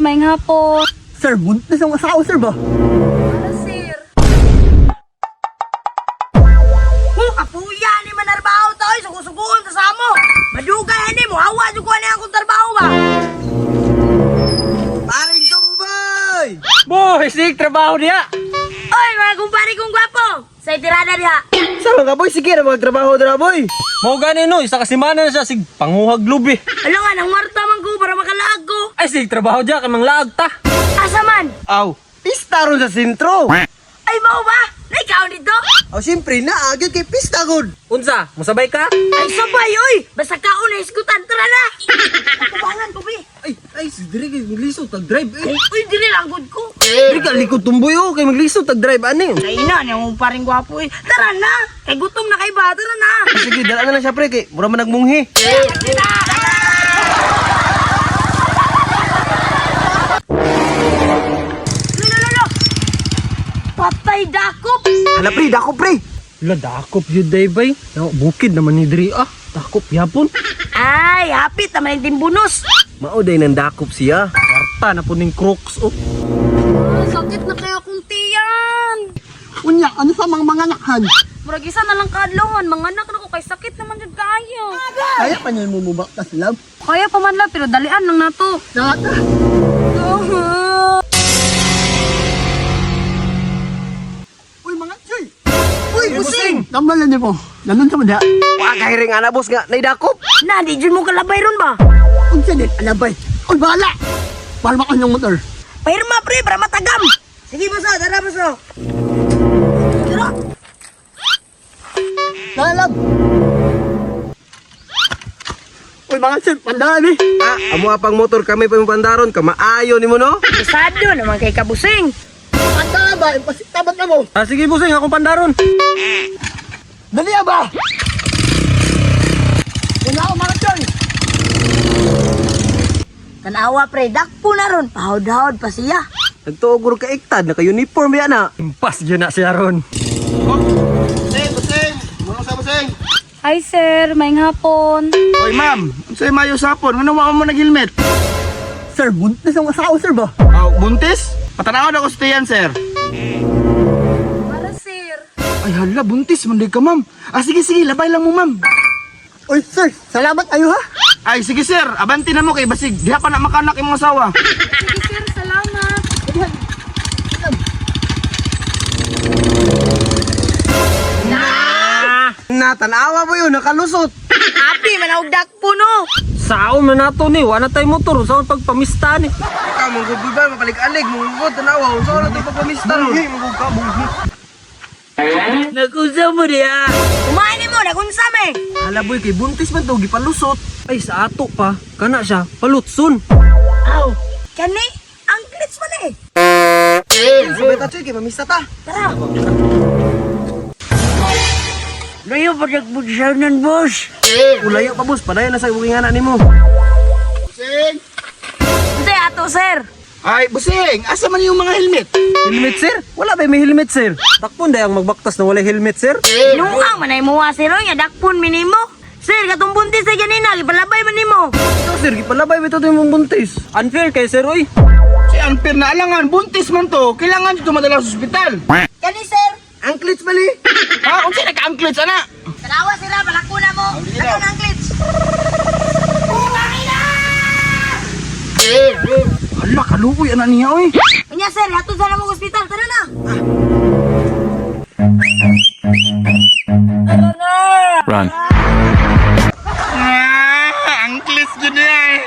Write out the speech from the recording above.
maing hapon. Sir, buntis ang asawa, sir ba? Para, sir. Kapuya ni manarbaho to, sugusuguon ta sa mo. Madugay ni mo, hawa jud ko ani akong trabaho ba. Paring tumbay! Boy, sig trabaho niya. Oy, mga kumpare kong gwapo. Say tirada diha. Saan ka, boy? Sige na magtrabaho na, boy. Mo gani no, isa kasimana na siya sig panguhag lubi. Alo nga nang marta man ko para makalaag ko. Ay sig trabaho diya kay manglaag ta. Asa man? Aw, pista ron sa sentro. Ay mao ba? Na ikaw dito? Aw, siyempre na, agad kay pista, good. Unsa? Musabay ka? Ay sabay oy. Basta kaon na iskutan tara na. Kubangan ko bi. Ay, si Dre, kay maglisod, tag-drive, eh. Uy, dili lang gud ko. Dre, ka, likod tumboy, oh, kay maglisod, tag-drive, ano yun? Ay na, ni mo paring gwapo eh. Tara na. Kay gutom na kay ba, tara na. Sige, dala na lang siya, pre, kay mura man nagmunghi. Lolo. Patay dakop. Hala, pre, dako, pre. La dakop jud day bay. No, bukid naman ni Dri ah. Dakop yapon. Ay, hapit naman yung timbunos. Mauday ng dakop siya. Karta na puning crooks oh. Sakit na kaya kong tiyan. Unya, ano sa mga nakhan? Murag isa na lang kaadlongan. Mga anak na ko kay sakit naman jud kaayo. Kaya pa niya mo mubaktas, love. Kaya pa man lang, pero dalian lang na to. Uy, mga choy! Uy, busing! Tamalan niyo po. Ganun sa mada. Wag kahiring ana, boss nga. Naidakop. Na, di dyan mo kalabay ron ba? Unsa din, alabay. Uy, bahala! Palma ka ng motor. Pahirma pre, para matagam. Sige boso, tara boso. Tara. Lalab! Uy, mga sir, pandaan eh. Amo apang motor kami pa yung pandaron. Kamaayo ni mo, no? Isado naman kay kabusing. Pandaan ba? Tabat na mo. Ah sige busing akong pandaron. Dali ba? Una ako, mga choy. Tanawa pre, dakpo na ron. Pahod-hod pa siya. Nagtuogor ka iktad, naka-uniform yan na. Impas jud na siya ron. Busing, busing. Muna sa busing. Hi sir, maing hapon. Oy ma'am, unsay mayo sapon? Ngano wa mo nag-helmet? Sir, buntis ang asawa, sir ba? Aw, buntis? Patanaw na ko sa tiyan, sir. Para sir. Ay hala, buntis man di ka, ma'am. Ah sige, labay lang mo, ma'am. Uy, sir, salamat kayo ha. Ay sige, sir, abanti na mo kay basig. Diha pa na makanak imong asawa. Sige sir, salamat. Natanawa mo yun, nakalusot. Happy, manawag dakpo no. Saon man nato ni, wala tay motor sa pagpamista ni. Ikaw, manggod ba, mapalik-alig, manggod, tanawa. So, wala ito pagpamista ron. Manggod ka, manggod. Nakusa mo diya. Kumain mo, nakunsam eh. Halaboy, kay buntis man to, gipalusot. Ay sa ato pa, kana siya palutson. Aw, kani, ang klits man eh. Sabay ta, Choy, kay mamista ta. Tara. Layo pa nagbudsanan, boss. Ulayo pa, boss, padayon na sa bukingana ni mo. Busing! Hindi, ato, sir. Ay, busing! Asa man yung mga helmet? Helmet sir? Wala ba may helmet sir? Takpon dayang magbaktas na wala helmet sir? Nuang manay mo wa, sir. Nga, dakpon minimo. Sir, katong buntis sa ganina, ipalabay man nimo. Ito, sir, gipalabay mo ito yung buntis. Unfair kay sir oy. Si Unfair na alangan, buntis man to. Kailangan dito madala sa ospital. Kani, sir. Ang klits mali. Ha? Unsay naka-anklets, ana? Tanawa sila, balakuna mo. Lakon ang klits. Hala, kaluoy, ana niya, oy. Kanya, sir, hatod sa namang ospital. Tara na. Run. Ah, anklets dyan eh.